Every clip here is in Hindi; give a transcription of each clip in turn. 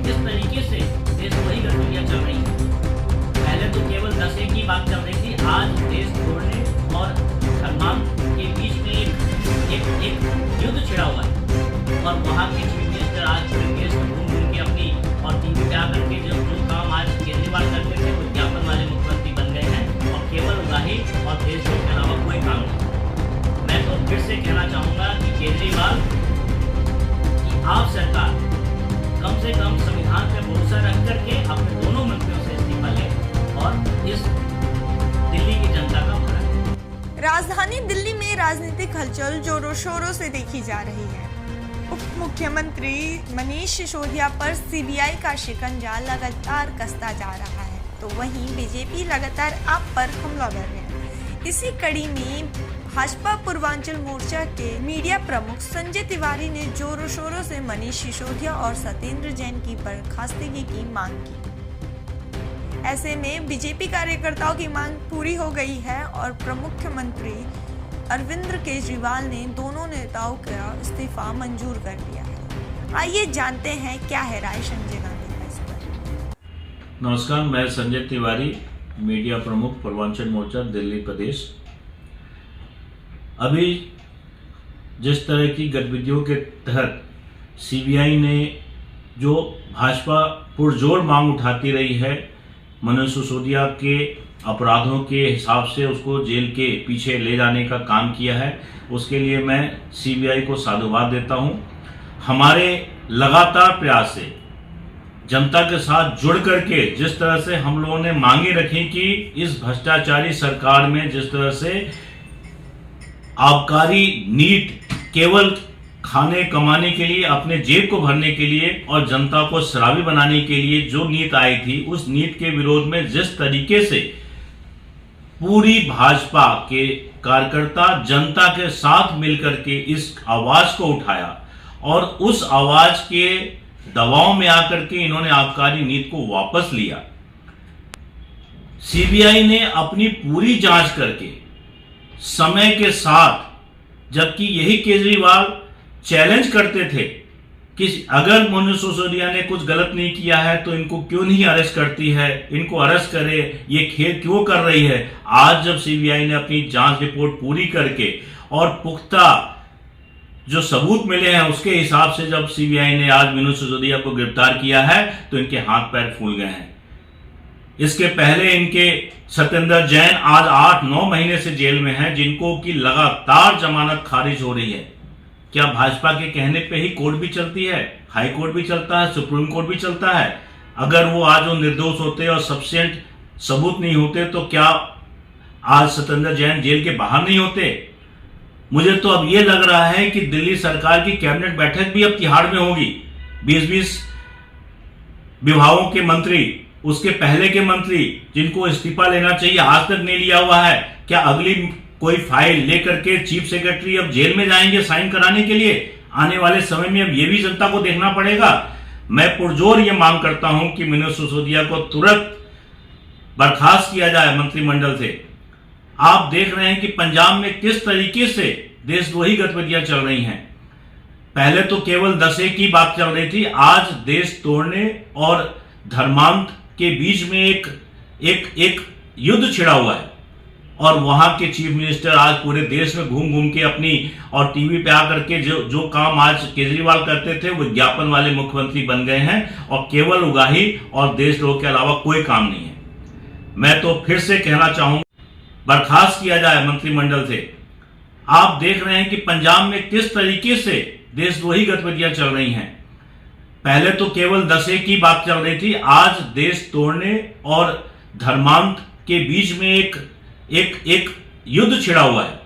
किस तरीके से देशद्रोही गतिविधियां चल रही हैं। पहले तो केवल नशे की बात चल रही थी, आज देश तोड़ने और धर्मांत के बीच में एक युद्ध छिड़ा हुआ है। और वहाँ के चीफ मिनिस्टर आज पूरे देश में घूम घूम के अपनी और टीवी पे आकर के जो काम आज केजरीवाल करते थे विज्ञापन वाले मुख्यमंत्री बन गए हैं और केवल उगाही और देशद्रोह के अलावा कोई काम नहीं। मैं तो फिर से कहना चाहूँगा कि केजरीवाल की आप सरकार कम से कम संविधान पे भरोसा रख करके अपने दोनों मंत्रियों से इस्तीफा लें और इस दिल्ली की जनता का भला करें। राजधानी दिल्ली में राजनीतिक हलचल जोरों शोरों से देखी जा रही है। उप मुख्यमंत्री मनीष सिसोदिया पर सीबीआई का शिकंजा लगातार कसता जा रहा है, तो वहीं बीजेपी लगातार आप पर हमला कर रहे हैं। इसी कड़ी में भाजपा पूर्वांचल मोर्चा के मीडिया प्रमुख संजय तिवारी ने जोरों शोरों से मनीष सिसोदिया और सत्येंद्र जैन की बर्खास्तगी की मांग की। ऐसे में बीजेपी कार्यकर्ताओं की मांग पूरी हो गई है और मुख्यमंत्री अरविंद केजरीवाल ने दोनों नेताओं का इस्तीफा मंजूर कर लिया है। आइए जानते हैं क्या है राय संजय गांधी का इस पर। नमस्कार, मैं संजय तिवारी, मीडिया प्रमुख पूर्वांचल मोर्चा दिल्ली प्रदेश। अभी जिस तरह की गतिविधियों के तहत सीबीआई ने जो भाजपा पुरजोर मांग उठाती रही है, मनीष सिसोदिया के अपराधों के हिसाब से उसको जेल के पीछे ले जाने का काम किया है, उसके लिए मैं सीबीआई को साधुवाद देता हूं। हमारे लगातार प्रयास से जनता के साथ जुड़ करके जिस तरह से हम लोगों ने मांगे रखी कि इस भ्रष्टाचारी सरकार में जिस तरह से आबकारी नीति केवल खाने कमाने के लिए, अपने जेब को भरने के लिए और जनता को शराबी बनाने के लिए जो नीति आई थी, उस नीति के विरोध में जिस तरीके से पूरी भाजपा के कार्यकर्ता जनता के साथ मिलकर के इस आवाज को उठाया और उस आवाज के दबाव में आकर के इन्होंने आबकारी नीति को वापस लिया। सीबीआई ने अपनी पूरी जांच करके समय के साथ, जबकि यही केजरीवाल चैलेंज करते थे कि अगर मनीष सिसोदिया ने कुछ गलत नहीं किया है तो इनको क्यों नहीं अरेस्ट करती है, इनको अरेस्ट करे, ये खेल क्यों कर रही है। आज जब सीबीआई ने अपनी जांच रिपोर्ट पूरी करके और पुख्ता जो सबूत मिले हैं उसके हिसाब से जब सीबीआई ने आज मनीष सिसोदिया को गिरफ्तार किया है तो इनके हाथ पैर फूल गए हैं। इसके पहले इनके सत्येंद्र जैन आज 8-9 महीने से जेल में हैं, जिनको की लगातार जमानत खारिज हो रही है। क्या भाजपा के कहने पे ही कोर्ट भी चलती है, हाई कोर्ट भी चलता है, सुप्रीम कोर्ट भी चलता है? अगर वो आज वो निर्दोष होते और सफिशिएंट सबूत नहीं होते तो क्या आज सत्येंद्र जैन जेल के बाहर नहीं होते? मुझे तो अब ये लग रहा है कि दिल्ली सरकार की कैबिनेट बैठक भी अब तिहाड़ में होगी। 20-20 विभागों के मंत्री, उसके पहले के मंत्री जिनको इस्तीफा लेना चाहिए आज तक नहीं लिया हुआ है, क्या अगली कोई फाइल लेकर के चीफ सेक्रेटरी अब जेल में जाएंगे साइन कराने के लिए? आने वाले समय में अब ये भी जनता को देखना पड़ेगा। मैं पुरजोर ये मांग करता हूं कि मनीष सिसोदिया को तुरंत बर्खास्त किया जाए मंत्रिमंडल से। आप देख रहे हैं कि पंजाब में किस तरीके से देशद्रोही गतिविधियां चल रही हैं। पहले तो केवल नशे की बात चल रही थी, आज देश तोड़ने और धर्मांत के बीच में एक युद्ध छिड़ा हुआ है। और वहां के चीफ मिनिस्टर आज पूरे देश में घूम घूम के अपनी और टीवी पे आकर के जो काम आज केजरीवाल करते थे विज्ञापन वाले मुख्यमंत्री बन गए हैं और केवल उगाही और देशद्रोह के अलावा कोई काम नहीं है। मैं तो फिर से कहना चाहूंगा, बर्खास्त किया जाए मंत्रिमंडल से। आप देख रहे हैं कि पंजाब में किस तरीके से देशद्रोही गतिविधियां चल रही हैं। पहले तो केवल नशे की बात चल रही थी, आज देश तोड़ने और धर्मांत के बीच में एक युद्ध छिड़ा हुआ है।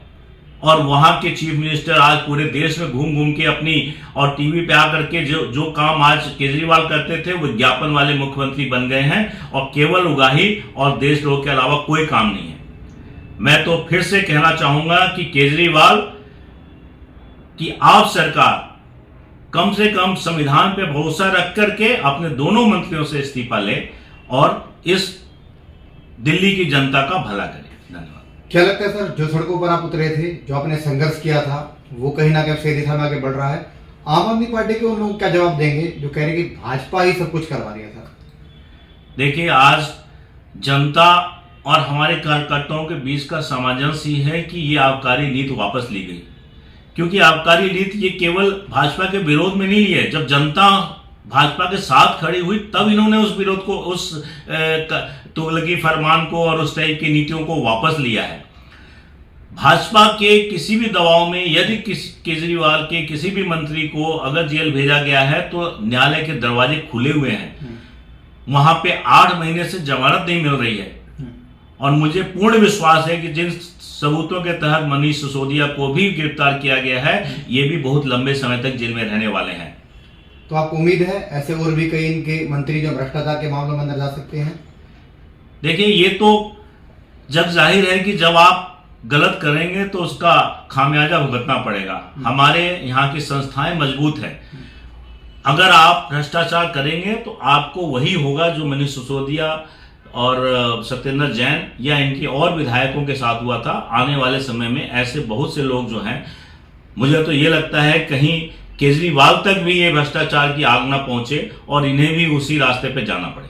और वहां के चीफ मिनिस्टर आज पूरे देश में घूम घूम के अपनी और टीवी पे आकर के जो काम आज केजरीवाल करते थे विज्ञापन वाले मुख्यमंत्री बन गए हैं और केवल उगाही और देशद्रोह के अलावा कोई काम नहीं है। मैं तो फिर से कहना चाहूंगा कि केजरीवाल की आप सरकार कम से कम संविधान पे भरोसा रख करके अपने दोनों मंत्रियों से इस्तीफा ले और इस दिल्ली की जनता का भला करे। धन्यवाद। क्या लगता है सर, जो सड़कों पर आप उतरे थे, जो आपने संघर्ष किया था, वो कहीं ना कहीं सही दिशा में आगे बढ़ रहा है? आम आदमी पार्टी के उन लोग क्या जवाब देंगे जो कह रहे कि भाजपा ही सब कुछ करवा रही है सर? देखिए, आज जनता और हमारे कार्यकर्ताओं के बीच का सामंजस्य ही है कि ये आबकारी नीति वापस ली गई, क्योंकि आबकारी नीति ये केवल भाजपा के विरोध में नहीं ली है। जब जनता भाजपा के साथ खड़ी हुई तब इन्होंने उस विरोध को, उस तुगलकी फरमान को और उस टाइप की नीतियों को वापस लिया है। भाजपा के किसी भी दबाव में यदि केजरीवाल के किसी भी मंत्री को अगर जेल भेजा गया है तो न्यायालय के दरवाजे खुले हुए हैं, वहां पे 8 महीने से जमानत नहीं मिल रही है। और मुझे पूर्ण विश्वास है कि जिन सबूतों के तहत मनीष सिसोदिया को भी गिरफ्तार किया गया है, ये भी बहुत लंबे समय तक जेल में रहने वाले हैं। तो आपको उम्मीद है ऐसे और भी कई इनके मंत्री जो भ्रष्टाचार के मामलों में अंदर जा सकते हैं? देखिए, ये तो जग जाहिर है कि जब आप गलत करेंगे तो उसका खामियाजा भुगतना पड़ेगा। हमारे यहाँ की संस्थाएं मजबूत है। अगर आप भ्रष्टाचार करेंगे तो आपको वही होगा जो मनीष सिसोदिया और सत्येंद्र जैन या इनके और विधायकों के साथ हुआ था। आने वाले समय में ऐसे बहुत से लोग जो हैं, मुझे तो ये लगता है कहीं केजरीवाल तक भी ये भ्रष्टाचार की आग ना पहुंचे और इन्हें भी उसी रास्ते पे जाना पड़े।